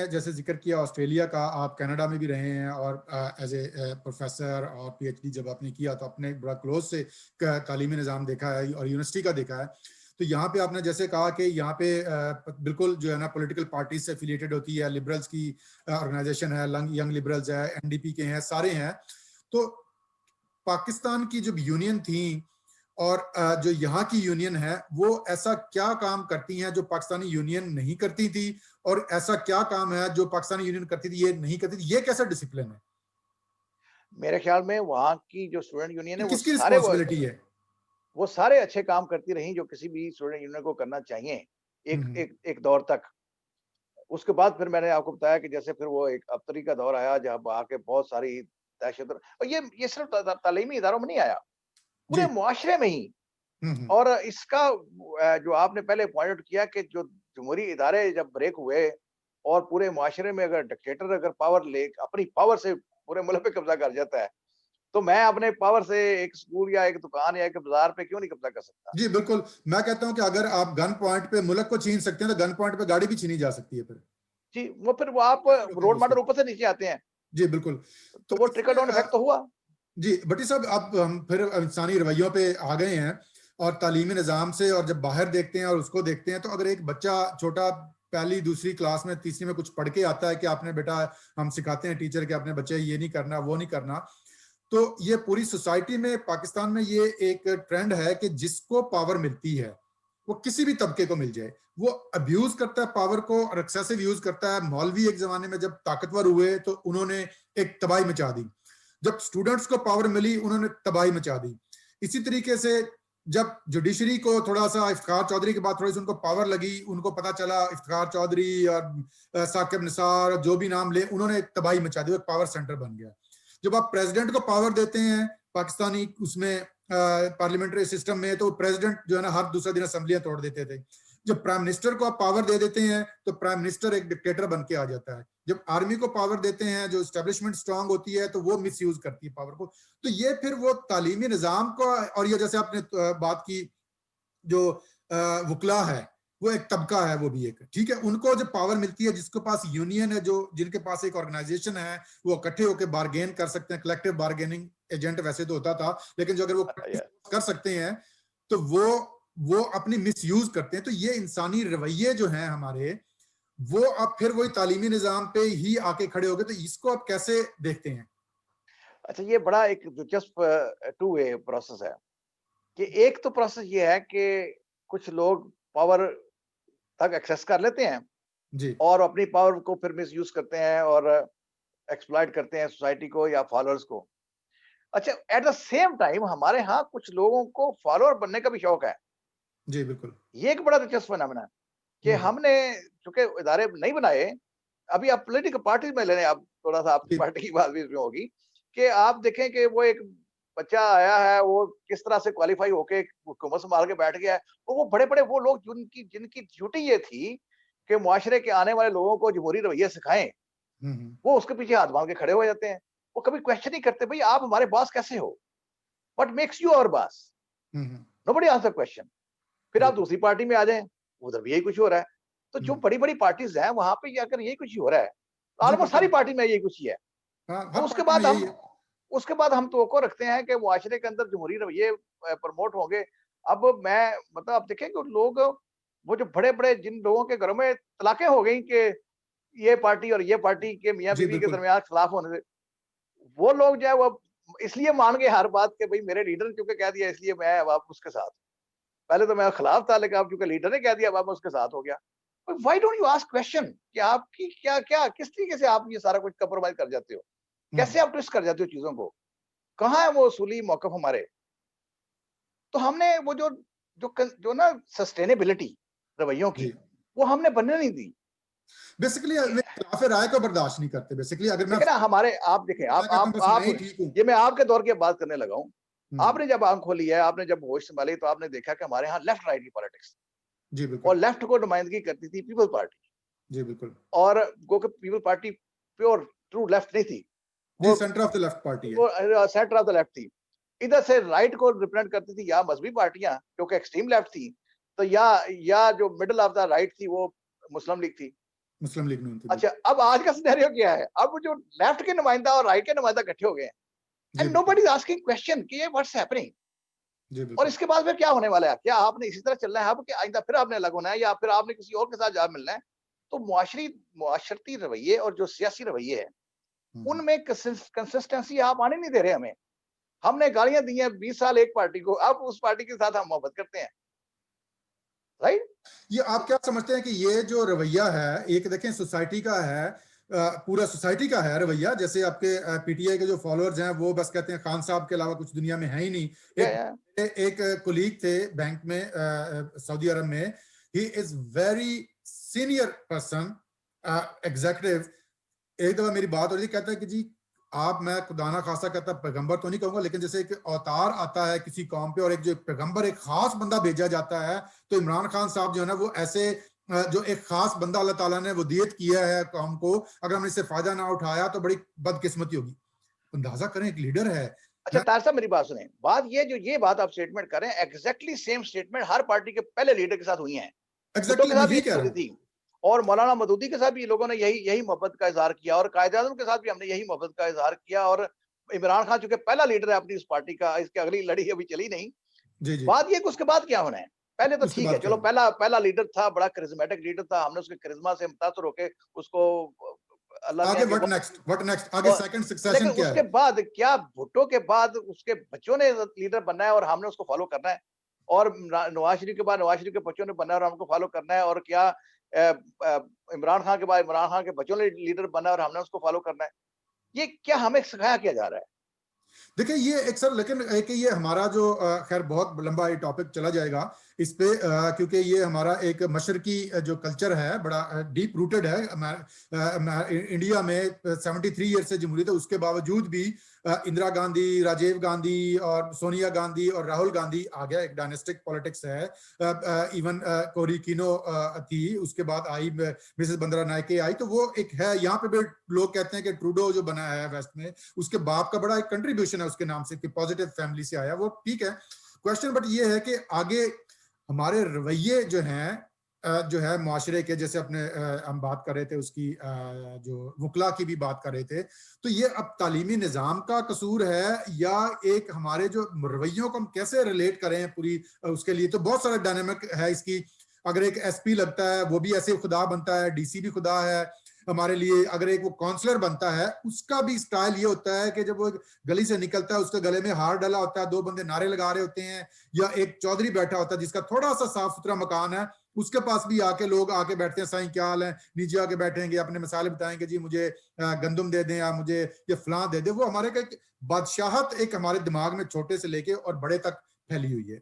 जैसे जिक्र किया ऑस्ट्रेलिया का, आप कनाडा में भी रहे हैं और एज ए प्रोफेसर और पीएचडी जब आपने किया तो आपने बड़ा क्लोज से तालीमी निज़ाम देखा है और यूनिवर्सिटी का देखा है। तो यहाँ पे आपने जैसे कहा कि यहाँ पे बिल्कुल जो है ना पॉलिटिकल पार्टी से एफिलिएटेड होती है, लिबरल्स की ऑर्गेनाइजेशन है, यंग लिबरल्स है, एनडीपी के हैं, सारे हैं। तो पाकिस्तान की जो यूनियन थी और जो यहाँ की यूनियन है वो ऐसा क्या काम करती हैं जो पाकिस्तानी यूनियन नहीं करती थी, और ऐसा क्या काम है जो पाकिस्तानी यूनियन करती थी ये नहीं करती थी? ये कैसा डिसिप्लिन है? मेरे ख्याल में वहाँ की जो स्टूडेंट यूनियन है किसकी रिस्पॉन्सिबिलिटी है? वो सारे अच्छे काम करती रही जो किसी भी स्टूडेंट यूनियन को करना चाहिए एक दौर तक। उसके बाद फिर मैंने आपको बताया कि जैसे फिर वो एक अब्तरी का दौर आया जब आके बहुत सारी दहशत, और ये सिर्फ तालीमी इदारों में नहीं आया, पूरे जी। मुआशरे में ही। और इसका जो आपने पहले पॉइंट आउट किया कि जो जमहूरी इदारे जब ब्रेक हुए और पूरे मुआशरे में अगर डिक्टेटर अगर पावर ले अपनी पावर से पूरे मुल्क पे कब्जा कर जाता है, तो मैं अपने पावर से एक स्कूल या एक दुकान या एक बाजार पे क्यों नहीं कब्जा कर सकता? जी बिल्कुल, मैं कहता हूं कि अगर आप गन पॉइंट पे मुल्क को छीन सकते हैं तो गन पॉइंट पे गाड़ी भी छीनी जा सकती है फिर। जी, वो फिर वो आप रोड माडल ऊपर से नीचे आते हैं, जी बिल्कुल। तो तो वो ट्रिकल इसमें डाउन इफेक्ट तो हुआ। जी भट्टी साहब, अब हम फिर इंसानी रवैयों पे आ गए हैं और तालीमी निज़ाम से, और जब बाहर देखते हैं और उसको देखते हैं तो अगर एक बच्चा छोटा पहली दूसरी क्लास में तीसरी में कुछ पढ़ के आता है कि आपने बेटा, हम सिखाते हैं टीचर कि अपने बच्चे ये नहीं करना वो नहीं करना, तो ये पूरी सोसाइटी में पाकिस्तान में ये एक ट्रेंड है कि जिसको पावर मिलती है वो किसी भी तबके को मिल जाए वो अब्यूज करता है पावर को और एक्सेसिव यूज करता है। मौलवी एक जमाने में जब ताकतवर हुए तो उन्होंने एक तबाही मचा दी, जब स्टूडेंट्स को पावर मिली उन्होंने तबाही मचा दी। इसी तरीके से जब जुडिशरी को थोड़ा सा इफ्तिखार चौधरी के बाद थोड़ी सी उनको पावर लगी, उनको पता चला इफ्तिखार चौधरी और साकिब निसार जो भी नाम ले, उन्होंने तबाही मचा दी, एक पावर सेंटर बन गया। जब आप प्रेसिडेंट को पावर देते हैं पाकिस्तानी उसमें पार्लियामेंट्री सिस्टम में, तो प्रेसिडेंट जो है ना हर दूसरा दिन असेंबलियां तोड़ देते थे। जब प्राइम मिनिस्टर को आप पावर दे देते हैं तो प्राइम मिनिस्टर एक डिक्टेटर बन के आ जाता है। जब आर्मी को पावर देते हैं, जो एस्टेब्लिशमेंट स्ट्रांग होती है, तो वो मिस यूज करती है पावर को। तो ये फिर वो तालीमी निजाम को, और ये जैसे आपने बात की जो वकला है वो एक तबका है, वो भी एक ठीक है, उनको जब पावर मिलती है, जिसके पास यूनियन है, जो जिनके पास एक ऑर्गेनाइजेशन है, वो इकट्ठे होकर बार्गेन कर सकते हैं। कलेक्टिव बार्गेनिंग एजेंट वैसे तो होता था, लेकिन जो अगर वो कर सकते हैं तो वो अपनी मिस यूज करते हैं। तो ये इंसानी रवैये जो हैं हमारे, वो अब फिर वही तालीमी निजाम पे ही आके खड़े हो गए। तो इसको आप कैसे देखते हैं? अच्छा, ये बड़ा एक दिलचस्प टू वे प्रोसेस है कि एक तो प्रोसेस ये है कि कुछ लोग पावर तक एक्सेस कर लेते हैं जी और अपनी पावर को फिर मिस यूज करते हैं और एक्सप्लॉइट करते हैं सोसाइटी को या फॉलोअर्स को। अच्छा, एट द सेम टाइम हमारे यहाँ कुछ लोगों को फॉलोअर बनने का भी शौक है। जी बिल्कुल। ये एक बड़ा दिलचस्प फिनोमेना है कि हमने चूंकि इदारे नहीं बनाए। अभी आप पॉलिटिकल पार्टी में लेने, आप थोड़ा सा आपकी पार्टी की बात भी इसमें होगी कि आप देखें कि वो एक बच्चा आया है, वो किस तरह से क्वालिफाई होके हुकूमत संभाल के बैठ गया है। और वो बड़े बड़े वो लोग जिनकी जिनकी ड्यूटी ये थी कि मुआशरे के आने वाले लोगों को जमहूरी रवैया सिखाएं, वो उसके पीछे हाथ बांध के खड़े हो जाते हैं। वो कभी क्वेश्चन नहीं करते, भाई आप हमारे बॉस कैसे हो, what makes you our boss, nobody answer question. फिर आप दूसरी पार्टी में आ जाएं, उधर भी यही कुछ हो रहा है। तो जो बड़ी बड़ी पार्टीज हैं वहां पे अगर यही कुछ ही हो रहा है, तो जी ऑलमोस्ट सारी बिल्कुल। पार्टी में यही कुछ ही है। हाँ, तो हर पार्टी में यही है। उसके बाद हम तवक्को रखते हैं कि मुआशरे के अंदर जमहूरी रवैये प्रमोट होंगे। अब मैं मतलब आप देखें कि लोग, वो जो बड़े बड़े जिन लोगों के घरों में तलाकें हो गई कि ये पार्टी और ये पार्टी के मियाँ जी बीवी के बिल्कुल। दरमियान खिलाफ होने से, वो लोग जो है वो इसलिए मान गए हर बात के भाई मेरे लीडर क्योंकि कह दिया इसलिए मैं अब आप उसके साथ। पहले तो मैं खिलाफ था, लेकिन अब चूंकि लीडर ने कह दिया अब मैं उसके साथ हो गया। Why don't you ask question कि आपकी क्या क्या किस तरीके से आप ये सारा कुछ कंप्रोमाइज कर जाते हो, कैसे आप ट्विस्ट कर जाते हो चीजों को, कहाँ है वो उसूली मौकफ हमारे? तो हमने वो जो ना सस्टेनेबिलिटी रवैयों की, जी वो हमने बनने नहीं दी। बेसिकली खिलाफ राय को बर्दाश्त नहीं करते। बेसिकली अगर मैं देखिए ना हमारे, आप देखें, मैं कहता हूँ बस मैं आप ही ठीक हूँ। ये मैं आपके दौर की बात करने लगा हूँ। आपने जब आंख खोली है, आपने जब होश संभाली, तो आपने देखा कि हमारे यहाँ लेफ्ट राइट की पॉलिटिक्स, जी और बिल्कुल। लेफ्ट को नुमाइंदगी करती थी पीपल पार्टी। जी बिल्कुल। और गो के people party pure true left नहीं थी, जी वो centre of the left party है। वो सेंटर ऑफ द लेफ्ट थी। इधर से राइट को रिप्रेजेंट करती थी या मजहबी पार्टियां जो कि एक्सट्रीम लेफ्ट थी, तो या जो मिडिल ऑफ द राइट थी वो मुस्लिम लीग थी। मुस्लिम लीग नून की। अच्छा, अब आज का सिनेरियो क्या है? अब जो लेफ्ट के नुमाइंदा और राइट के नुमाइंदा इकट्ठे हो गए हैं जी एंड बिल्कुल। नोबडी इज आस्किंग क्वेश्चन कि ये व्हाट्स हैपनिंग। जी और बिल्कुल। इसके बाद फिर क्या होने वाला है? क्या आपने इसी तरह चलना है अब कि आइंदा फिर आपने अलग होना है या फिर आपने किसी और के साथ जा मिलना है? तो मुआशरती रवैये और जो सियासी रवैये हैं, हम्म। उनमें कंसिस्टेंसी आप आने नहीं दे रहे हमें। हमने गालियां दी हैं 20 साल एक पार्टी को, अब उस पार्टी के साथ हम मोहब्बत करते हैं, राइट? ये आप क्या समझते हैं कि ये जो रवैया है, एक देखें सोसाइटी का है, पूरा सोसाइटी का है रवैया, जैसे आपके पीटीआई के जो फॉलोअर्स हैं वो बस कहते हैं खान साहब के अलावा कुछ दुनिया में है ही नहीं। या एक या एक कुलीग थे बैंक में, सऊदी अरब में, he is very senior person, executive. एक दफा मेरी बात हो रही थी, कहता है कि जी आप, मैं खुदा ना खासा कहता पैगंबर तो नहीं कहूंगा, लेकिन जैसे एक अवतार आता है किसी कौम पे और एक जो पैगंबर एक खास बंदा भेजा जाता है, तो इमरान खान साहब जो है ना वो ऐसे जो एक खास बंदा अल्लाह ताला ने वदियत किया है कौम को, अगर हमने इससे फायदा ना उठाया तो बड़ी बदकिस्मती होगी। अंदाजा करें, एक लीडर है। अच्छा तार साहब मेरी बात सुने। बात ये जो ये बात आप स्टेटमेंट कर रहे हैं एग्जैक्टली सेम स्टेटमेंट हर पार्टी के पहले लीडर के साथ हुई है। भुट्टो एग्जैक्टली के मैं साथ भी यही यही कह रहा होती हूँ। थी और मौलाना मदूदी के साथ भी लोगों ने यही यही मोहब्बत का इजहार किया और कायद-ए-आज़म के साथ भी हमने यही मोहब्बत का इजहार किया और इमरान खान चूंकि पहला लीडर है अपनी इस पार्टी का, इसकी अगली लड़ी अभी चली नहीं। जी जी। बात ये कि उसके बाद क्या होना है? पहले तो उसके ठीक है, बाद क्या चलो होगा? पहला पहला लीडर था, बड़ा करिश्मेटिक लीडर था, हमने उसके करिश्मा से मुतासर होके उसको अल्लाह आगे मियां के व्हाट बहुत नेक्स्ट, व्हाट नेक्स्ट, आगे और सेकंड लेकिन सक्सेशन क्या उसके है? बाद क्या भुट्टो के बाद उसके बच्चों ने लीडर बनना है और हमने उसको फॉलो करना है और नवाज शरीफ के बाद नवाज शरीफ के बच्चों ने बनना है और हमको फॉलो करना है और क्या इमरान खान के बाद इमरान खान के बच्चों ने लीडर बनना है और हमने उसको फॉलो करना है। ये क्या हमें सिखाया किया जा रहा है? देखिए ये एक सर, लेकिन एक ये हमारा जो खैर बहुत लंबा ये टॉपिक चला जाएगा इस पे, क्योंकि ये हमारा एक मशरकी जो कल्चर है बड़ा डीप रूटेड है। इंडिया में 73 ईयर से जमहूरियत है, उसके बावजूद भी इंदिरा गांधी, राजीव गांधी और सोनिया गांधी और राहुल गांधी आ गया, एक डायनेस्टिक पॉलिटिक्स है। इवन कोरी किनो थी, उसके बाद आई मिसेस बंदरा नायके आई, तो वो एक है। यहाँ पे भी लोग कहते हैं कि ट्रूडो जो बना है वेस्ट में, उसके बाप का बड़ा एक कंट्रीब्यूशन है उसके नाम से कि पॉजिटिव फैमिली से आया, वो ठीक है क्वेश्चन। बट ये है कि आगे हमारे रवैये जो हैं, जो है मुआशरे के, जैसे अपने हम बात कर रहे थे उसकी, जो वकला की भी बात कर रहे थे, तो ये अब तालीमी निज़ाम का कसूर है या एक हमारे जो रवैयों को हम कैसे रिलेट करें पूरी, उसके लिए तो बहुत सारा डायनेमिक है इसकी। अगर एक एसपी लगता है वो भी ऐसे खुदा बनता है, डीसी भी खुदा है हमारे लिए। अगर एक वो काउंसलर बनता है उसका भी स्टाइल ये होता है कि जब वो गली से निकलता है उसके गले में हार डाला होता है, दो बंदे नारे लगा रहे होते हैं, या एक चौधरी बैठा होता है जिसका थोड़ा सा साफ सुथरा मकान है, उसके पास भी आके लोग आके बैठते हैं, साईं क्या हाल है, नीचे आके बैठेंगे, अपने मसाले बताएंगे, जी मुझे गंदम दे दें या मुझे ये फलां दे दें। वो हमारे का एक बादशाहत एक हमारे दिमाग में छोटे से लेके और बड़े तक फैली हुई है।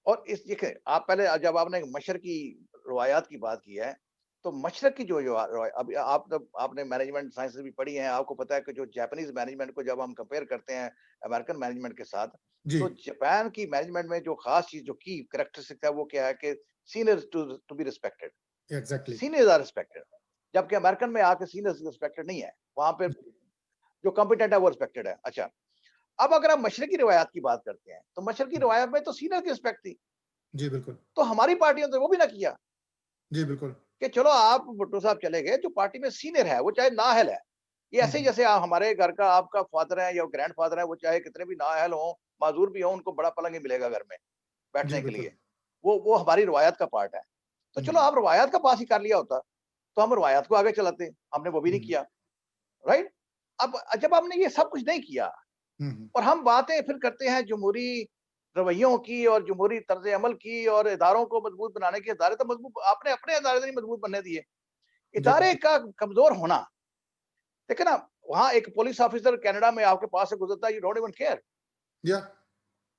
और इस देखिए आप पहले जब आपने मशर की रवायात की बात की है तो मशरक की जो जो अभी आप जब आपने मैनेजमेंट साइंस भी पढ़ी है आपको पता है कि जो जापानीज मैनेजमेंट को जब हम कंपेयर करते हैं अमेरिकन मैनेजमेंट के साथ जी। तो जापान की मैनेजमेंट में जो खास चीज जो की करेक्टरिस्टिक है वो क्या है कि seniors to be respected, exactly. Seniors are respected. जबकि अमेरिकन में आके सीनियर्स रिस्पेक्टेड नहीं है, वहां पे जो कॉम्पिटेंट है वो रिस्पेक्टेड है। अच्छा, अब अगर हम मशरकी रिवायात की बात करते हैं तो मशरकी रिवायात में तो सीनियर की रिस्पेक्ट थी, जी बिल्कुल। तो हमारी पार्टियों ने वो भी ना किया जी बिल्कुल। कि चलो आप भुट्टो साहब चले गए, जो पार्टी में सीनियर है वो चाहे नाअहल है, ये ऐसे ही जैसे हमारे घर का आपका फादर है या ग्रैंड फादर है, वो चाहे कितने भी नाअहल हो, माजूर भी हो, उनको बड़ा पलंग ही मिलेगा घर में जी बैठने के बिल्कुल। लिए। वो हमारी रवायत का पार्ट है। तो चलो हम्म। आप रवायत का पास ही कर लिया होता तो हम रवायत को आगे चलाते, हमने वो भी नहीं हम्म। किया, राइट? अब जब हमने ये सब कुछ नहीं किया हम्म। और हम बातें फिर करते हैं जमहूरी रवैयों की और जमहूरी तर्ज अमल की और इदारों को मजबूत बनाने की। इदारे तो मजबूत आपने अपने इदारे नहीं मजबूत बनने दिए। जी इदारे बिल्कुल। का कमजोर होना, देखिए ना, वहां एक पुलिस ऑफिसर कनाडा में आपके पास से गुजरता है, यू डोंट इवन केयर। या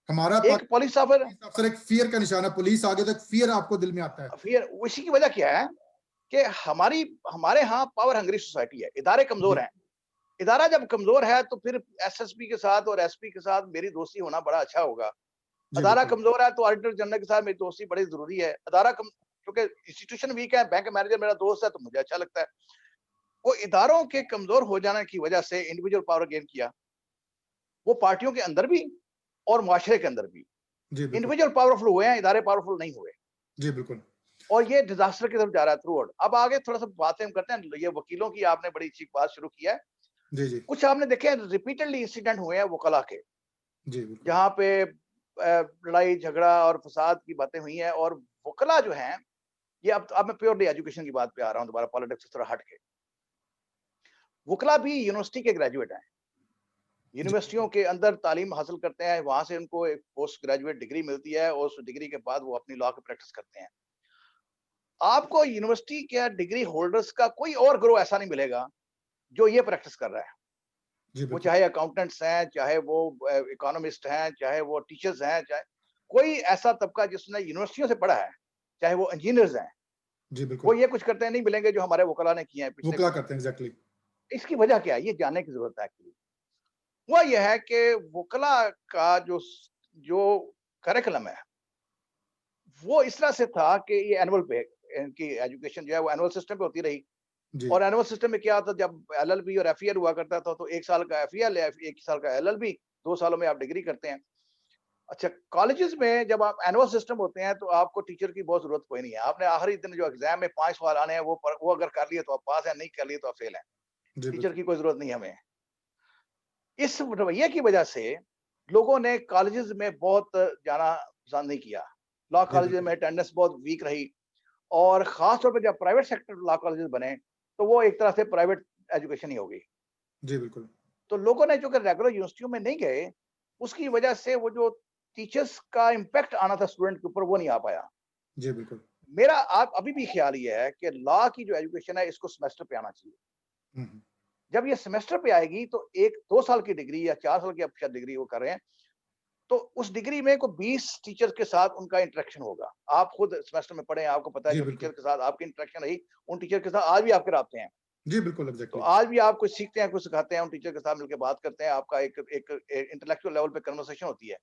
हमारा एक पुलिस ऑफिसर पुलिस अफसर एक फियर का निशान है, पुलिस आगे तक फियर आपको दिल में आता है। फिर उसी की वजह क्या है कि हमारे यहाँ पावर हंग्री सोसाइटी है, इदारे जी। कमजोर हैं। इदारा जब कमजोर है तो फिर एसएसपी के साथ और एसपी के साथ मेरी दोस्ती होना बड़ा अच्छा होगा। जी अदारा बिल्कुल। कमजोर है तो ऑडिटर जनरल के साथ मेरी दोस्ती बड़ी जरूरी है। क्योंकि इंस्टीट्यूशन वीक है, बैंक मैनेजर मेरा दोस्त है तो मुझे अच्छा लगता है। वो इदारों के कमजोर हो जाने की वजह से इंडिविजुअल पावर गेन किया, वो पार्टियों के अंदर भी और मुआशरे के अंदर भी। जी बिल्कुल। इंडिविजुअल पावरफुल हुए हैं, इदारे पावरफुल नहीं हुए। जी बिल्कुल। और ये डिजास्टर की तरफ जा रहा है थ्रू आउट। अब आगे थोड़ा सा बातें हम करते हैं, ये वकीलों की आपने बड़ी अच्छी बात शुरू की है। जी जी कुछ आपने देखे हैं रिपीटेडली इंसिडेंट हुए हैं वकला के, जी बिल्कुल जहाँ पे लड़ाई झगड़ा और फसाद की बातें हुई हैं, और वकला जो हैं, ये अब मैं प्योरली एजुकेशन की बात पे आ रहा हूँ दोबारा, पॉलिटिक्स से थोड़ा हट के। वकला भी यूनिवर्सिटी के ग्रेजुएट हैं, जी यूनिवर्सिटियों के अंदर तालीम हासिल करते हैं, वहां से उनको एक पोस्ट ग्रेजुएट डिग्री मिलती है, और उस डिग्री के बाद वो अपनी लॉ की प्रैक्टिस करते हैं। आपको यूनिवर्सिटी के डिग्री होल्डर्स का कोई और ग्रो ऐसा नहीं मिलेगा जो ये प्रैक्टिस कर रहा है। जी वो बिल्कुल चाहे अकाउंटेंट्स हैं, चाहे वो इकोनॉमिस्ट हैं, चाहे वो टीचर्स हैं, चाहे कोई ऐसा तबका जिसने यूनिवर्सिटियों से पढ़ा है, चाहे वो इंजीनियर्स हैं, जी वो बिल्कुल ये कुछ करते हैं नहीं मिलेंगे जो हमारे वकला ने किए हैं पिछले वकला कुछ। करते हैं एग्जैक्टली इसकी वजह क्या है, ये जानने की जरूरत है एक्चुअली। वो ये है कि वकला का जो करिकुलम है, वो इस तरह से था कि ये एनुअल पे, इनकी एजुकेशन जो है वो एनुअल सिस्टम पे होती रही। जी और एनुअल सिस्टम में क्या था, जब एलएलबी और एफईएल हुआ करता था, तो 1 साल का एफईएल है, 1 साल का एलएलबी, 2 सालों में आप डिग्री करते हैं। अच्छा, कॉलेजेस में जब आप एनुअल सिस्टम होते हैं, तो आपको टीचर की बहुत जरूरत कोई नहीं है। आपने आखिरी दिन जो एग्जाम में 5 सवाल आने हैं, वो अगर कर लिए तो आप पास हैं, नहीं कर लिए तो आप फेल हैं। जी टीचर बिल्कुल की कोई जरूरत नहीं है हमें। इस रवैये की वजह से लोगों ने कॉलेजेस में बहुत जाना पसंद नहीं किया। लॉ जी कॉलेजेस बिल्कुल में अटेंडेंस बहुत वीक रही, और खास तौर पे जब प्राइवेट सेक्टर लॉ कॉलेजेस बने, तो वो एक तरह से प्राइवेट एजुकेशन ही हो गई। जी बिल्कुल तो लोगों ने जो कि रेगुलर यूनिवर्सिटियों में नहीं गए, उसकी वजह से वो जो टीचर्स का इम्पैक्ट आना था स्टूडेंट के ऊपर, वो नहीं आ पाया। जी बिल्कुल मेरा आप अभी भी ख्याल ये है कि लॉ की जो एजुकेशन है, इसको सेमेस्टर पे आना चाहिए। हम्म, जब ये सेमेस्टर पे आएगी, तो 1-2 साल की डिग्री या 4 साल की आप शायद डिग्री वो कर रहे हैं, तो उस डिग्री में को 20 टीचर्स के साथ उनका इंटरेक्शन होगा। आप खुद सेमेस्टर में पढ़े हैं, आपको पता है जी जो टीचर बिल्कुल के साथ आपकी इंटरेक्शन रही, उन टीचर के साथ आज भी आपके राब्ते हैं। जी बिल्कुल तो एग्जैक्टली आज भी आप कुछ सीखते हैं, कुछ सिखाते हैं, उन टीचर के साथ मिलकर बात करते हैं, आपका एक एक इंटेलेक्चुअल लेवल पे कन्वर्सेशन होती है।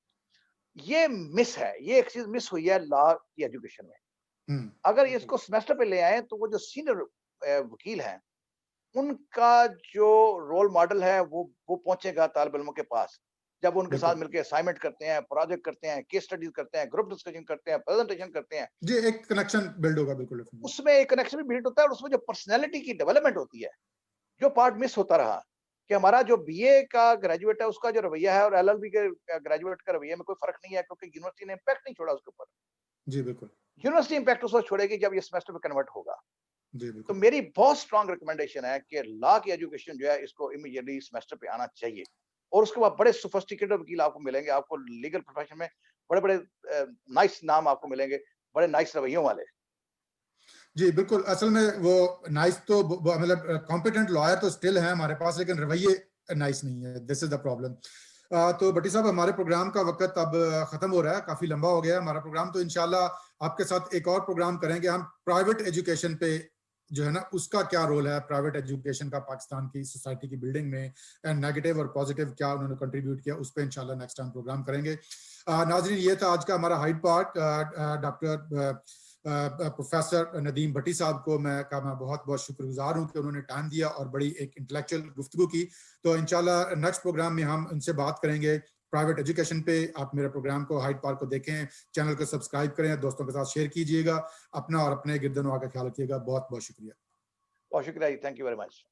ये मिस है, ये एक चीज़ मिस हुई है लॉ की एजुकेशन में। अगर बिल्कुल इसको सेमेस्टर पे ले आएँ, तो वो जो सीनियर वकील हैं, उनका जो रोल मॉडल है, वो पहुँचेगा तालिब इल्मों के पास। जब उनके साथ बिल्कुल मिलके असाइनमेंट करते हैं, प्रोजेक्ट करते हैं, केस स्टडीज़ करते हैं, ग्रुप डिस्कशन करते हैं, प्रेजेंटेशन करते हैं, जी एक कनेक्शन बिल्ड होगा बिल्कुल डेफिनेटली उसमें एक कनेक्शन भी बिल्ड होता है, और उसमें जो पर्सनैलिटी की डेवलपमेंट होती है, जो पार्ट मिस होता रहा, कि हमारा जो बीए का ग्रेजुएट है, उसका जो रवैया है, और एलएलबी के ग्रेजुएट का रवैये में कोई फ़र्क नहीं है, क्योंकि यूनिवर्सिटी ने इम्पैक्ट नहीं छोड़ा उसके ऊपर। जी बिल्कुल यूनिवर्सिटी इम्पैक्ट उस वक़्त छोड़ेगी जब ये सेमेस्टर में कन्वर्ट होगा। जी तो बिल्कुल मेरी बहुत स्ट्रांग रिकमेंडेशन है कि लॉ की एजुकेशन जो है, इसको इमीडिएटली सेमेस्टर पे आना चाहिए। और उसके बाद बड़े सोफिस्टिकेटेड वकील आपको मिलेंगे, आपको लीगल प्रोफेशन में बड़े-बड़े नाइस नाम आपको मिलेंगे, बड़े नाइस रवैयों वाले। जी बिल्कुल असल में वो नाइस तो मतलब कॉम्पिटेंट लॉयर तो स्टिल है हमारे पास लेकिन रवैये नाइस नहीं है दिस इज द प्रॉब्लम तो भट्टी साहब हमारे प्रोग्राम का वक्त अब खत्म हो रहा है काफी लंबा हो गया है हमारा प्रोग्राम तो इंशाल्लाह आपके साथ एक और प्रोग्राम करेंगे हम प्राइवेट एजुकेशन पे जो है ना उसका क्या रोल है प्राइवेट एजुकेशन का पाकिस्तान की सोसाइटी की बिल्डिंग में एंड नेगेटिव और पॉजिटिव क्या उन्होंने कंट्रीब्यूट किया उस पर इंशाल्लाह नेक्स्ट टाइम प्रोग्राम करेंगे नाजरीन ये था आज का हमारा हाइड part doctor professor Nadeem Bhatti साहब को मैं बहुत बहुत शुक्रगुजार हूं कि उन्होंने टाइम दिया और बड़ी एक इंटेलेक्चुअल गुफ्तगू की तो इंशाल्लाह नेक्स्ट प्रोग्राम में हम उनसे बात करेंगे प्राइवेट एजुकेशन पे आप मेरे प्रोग्राम को हाइड पार्क को देखें चैनल को सब्सक्राइब करें दोस्तों के साथ शेयर कीजिएगा अपना और अपने गिरदनों का ख्याल रखिएगा बहुत बहुत शुक्रिया बहुत शुक्रिया जी, थैंक यू वेरी मच।